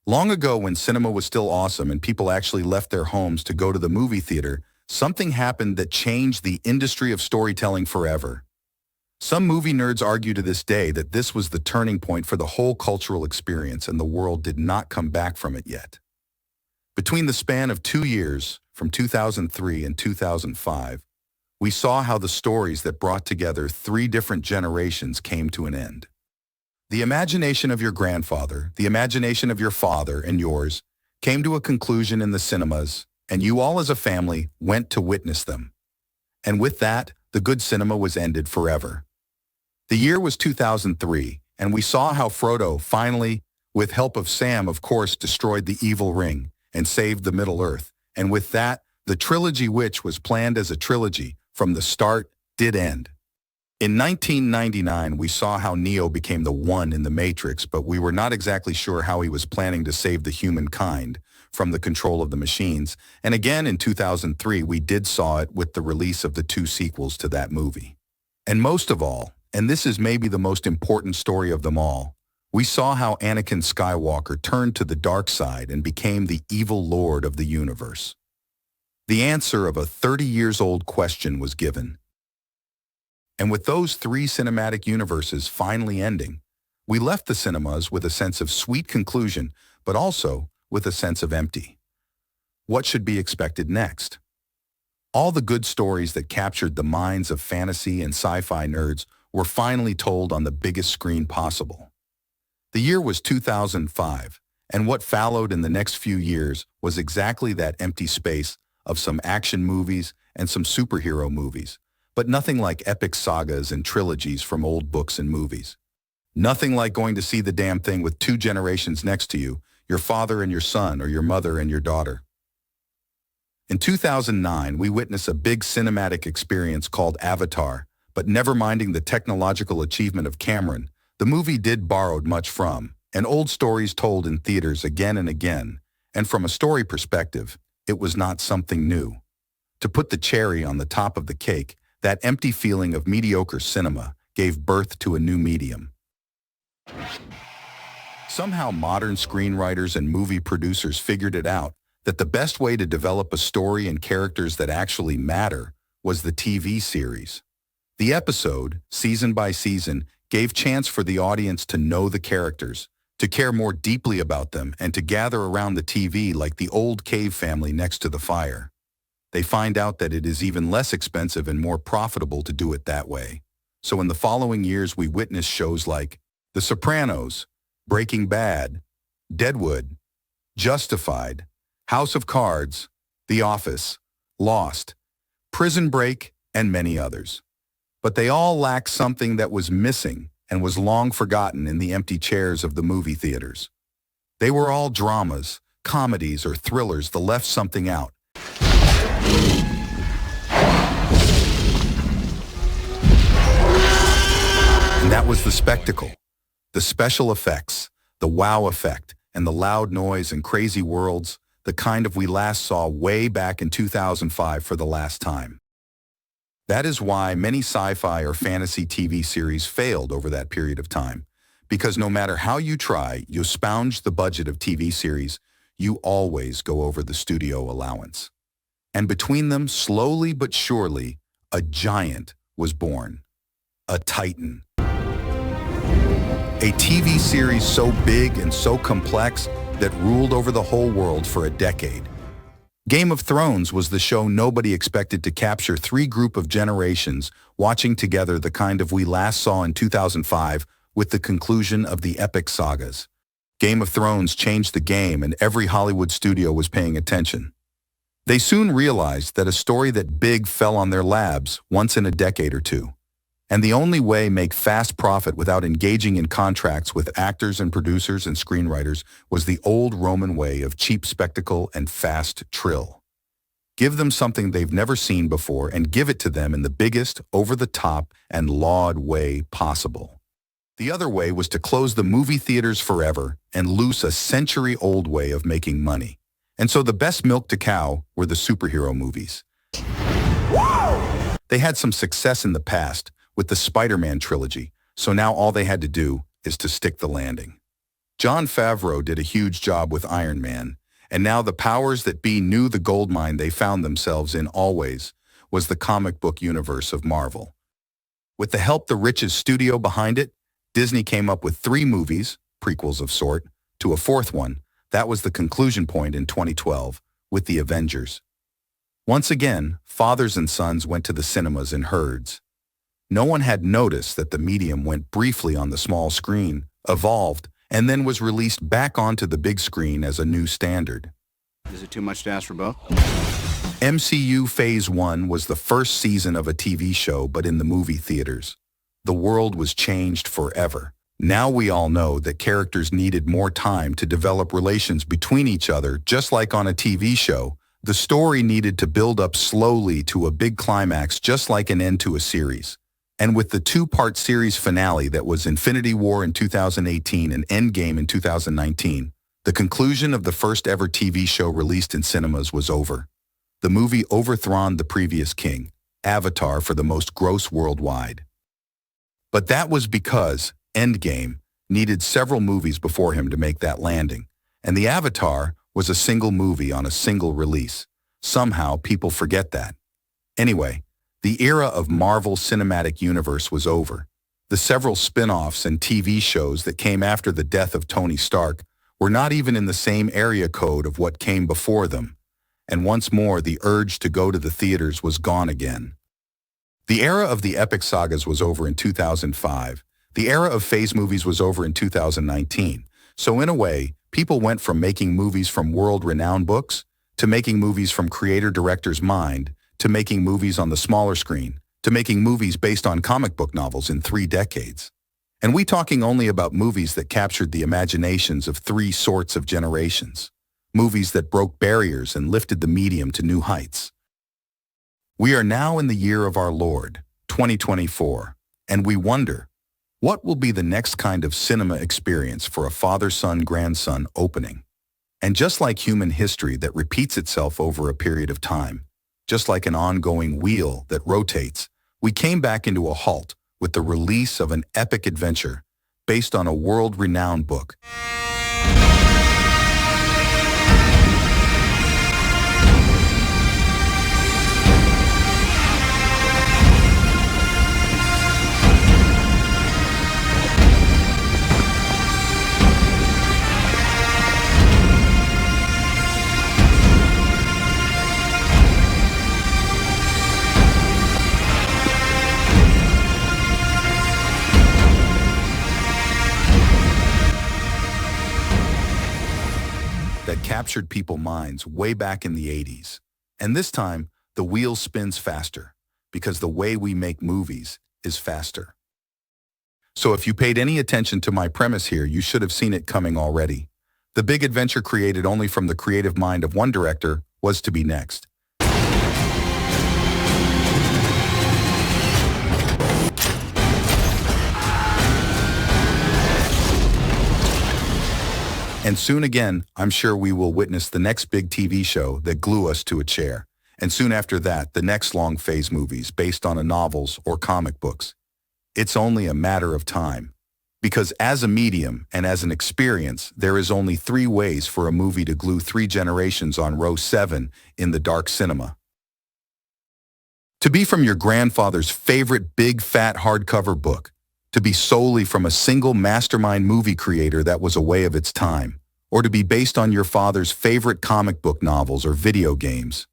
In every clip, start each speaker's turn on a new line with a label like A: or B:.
A: Long ago, when cinema was still awesome and people actually left their homes to go to the movie theater, something happened that changed the industry of storytelling forever. Some movie nerds argue to this day that this was the turning point for the whole cultural experience and the world did not come back from it yet. Between the span of 2 years, from 2003 and 2005, we saw how the stories that brought together 3 different generations came to an end. The imagination of your grandfather, the imagination of your father and yours, came to a conclusion in the cinemas, and you all as a family went to witness them. And with that, the good cinema was ended forever. The year was 2003, and we saw how Frodo finally, with help of Sam of course, destroyed the evil ring and saved the Middle-earth. And with that, the trilogy which was planned as a trilogy from the start did end. In 1999, we saw how Neo became the one in the Matrix, but we were not exactly sure how he was planning to save the humankind from the control of the machines. And again in 2003, we did saw it with the release of the 2 sequels to that movie. And most of all, and this is maybe the most important story of them all, we saw how Anakin Skywalker turned to the dark side and became the evil lord of the universe. The answer of a 30-years-old question was given. And with those 3 cinematic universes finally ending, we left the cinemas with a sense of sweet conclusion, but also with a sense of empty. What should be expected next? All the good stories that captured the minds of fantasy and sci-fi nerds were finally told on the biggest screen possible. The year was 2005, and what followed in the next few years was exactly that empty space of some action movies and some superhero movies, but nothing like epic sagas and trilogies from old books and movies. Nothing like going to see the damn thing with 2 generations next to you, your father and your son, or your mother and your daughter. In 2009, we witnessed a big cinematic experience called Avatar, but never minding the technological achievement of Cameron, the movie did borrowed much from, and old stories told in theaters again and again, and from a story perspective, it was not something new. To put the cherry on the top of the cake, that empty feeling of mediocre cinema gave birth to a new medium. Somehow modern screenwriters and movie producers figured it out that the best way to develop a story and characters that actually matter was the TV series. The episode, season by season, gave chance for the audience to know the characters, to care more deeply about them, and to gather around the TV like the old cave family next to the fire. They find out that it is even less expensive and more profitable to do it that way. So in the following years, we witnessed shows like The Sopranos, Breaking Bad, Deadwood, Justified, House of Cards, The Office, Lost, Prison Break, and many others. But they all lacked something that was missing and was long forgotten in the empty chairs of the movie theaters. They were all dramas, comedies, or thrillers that left something out. And that was the spectacle, the special effects, the wow effect, and the loud noise and crazy worlds, the kind of we last saw way back in 2005 for the last time. That is why many sci-fi or fantasy TV series failed over that period of time, because no matter how you try, you sponge the budget of TV series, you always go over the studio allowance. And between them, slowly but surely, a giant was born. A titan. A TV series so big and so complex that ruled over the whole world for a decade. Game of Thrones was the show nobody expected to capture 3 groups of generations watching together the kind of we last saw in 2005 with the conclusion of the epic sagas. Game of Thrones changed the game and every Hollywood studio was paying attention. They soon realized that a story that big fell on their laps once in a decade or two. And the only way make fast profit without engaging in contracts with actors and producers and screenwriters was the old Roman way of cheap spectacle and fast trill. Give them something they've never seen before and give it to them in the biggest, over-the-top, and laud way possible. The other way was to close the movie theaters forever and loose a century-old way of making money. And so the best milk to cow were the superhero movies. They had some success in the past with the Spider-Man trilogy, so now all they had to do is to stick the landing. Jon Favreau did a huge job with Iron Man, and now the powers that be knew the goldmine they found themselves in always was the comic book universe of Marvel. With the help the richest studio behind it, Disney came up with 3 movies, prequels of sort, to a 4th one. That was the conclusion point in 2012, with the Avengers. Once again, fathers and sons went to the cinemas in herds. No one had noticed that the medium went briefly on the small screen, evolved, and then was released back onto the big screen as a new standard.
B: Is it too much to ask for both?
A: MCU Phase 1 was the first season of a TV show, but in the movie theaters. The world was changed forever. Now we all know that characters needed more time to develop relations between each other, just like on a TV show. The story needed to build up slowly to a big climax, just like an end to a series. And with the 2-part series finale that was Infinity War in 2018 and Endgame in 2019, the conclusion of the first ever TV show released in cinemas was over. The movie overthroned the previous king, Avatar, for the most gross worldwide. But that was because Endgame needed several movies before him to make that landing, and the Avatar was a single movie on a single release. Somehow people forget that. Anyway, the era of Marvel Cinematic Universe was over. The several spin-offs and TV shows that came after the death of Tony Stark were not even in the same area code of what came before them. And once more, the urge to go to the theaters was gone again. The era of the epic sagas was over in 2005. The era of phase movies was over in 2019. So in a way, people went from making movies from world-renowned books to making movies from creator-director's mind to making movies on the smaller screen, to making movies based on comic book novels in 3 decades. And we talking only about movies that captured the imaginations of 3 sorts of generations. Movies that broke barriers and lifted the medium to new heights. We are now in the year of our Lord, 2024, and we wonder, what will be the next kind of cinema experience for a father-son-grandson opening? And just like human history that repeats itself over a period of time, just like an ongoing wheel that rotates, we came back into a halt with the release of an epic adventure based on a world-renowned book. That captured people's minds way back in the 80s. And this time, the wheel spins faster, because the way we make movies is faster. So if you paid any attention to my premise here, you should have seen it coming already. The big adventure created only from the creative mind of one director was to be next. And soon again, I'm sure we will witness the next big TV show that glue us to a chair. And soon after that, the next long phase movies based on novels or comic books. It's only a matter of time. Because as a medium and as an experience, there is only 3 ways for a movie to glue 3 generations on row 7 in the dark cinema. To be from your grandfather's favorite big fat hardcover book, to be solely from a single mastermind movie creator that was a way of its time, or to be based on your father's favorite comic book novels or video games.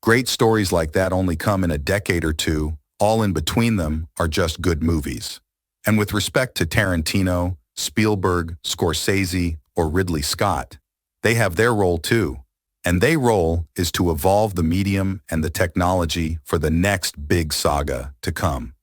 A: Great stories like that only come in a decade or 2, all in between them are just good movies. And with respect to Tarantino, Spielberg, Scorsese, or Ridley Scott, they have their role too. And their role is to evolve the medium and the technology for the next big saga to come.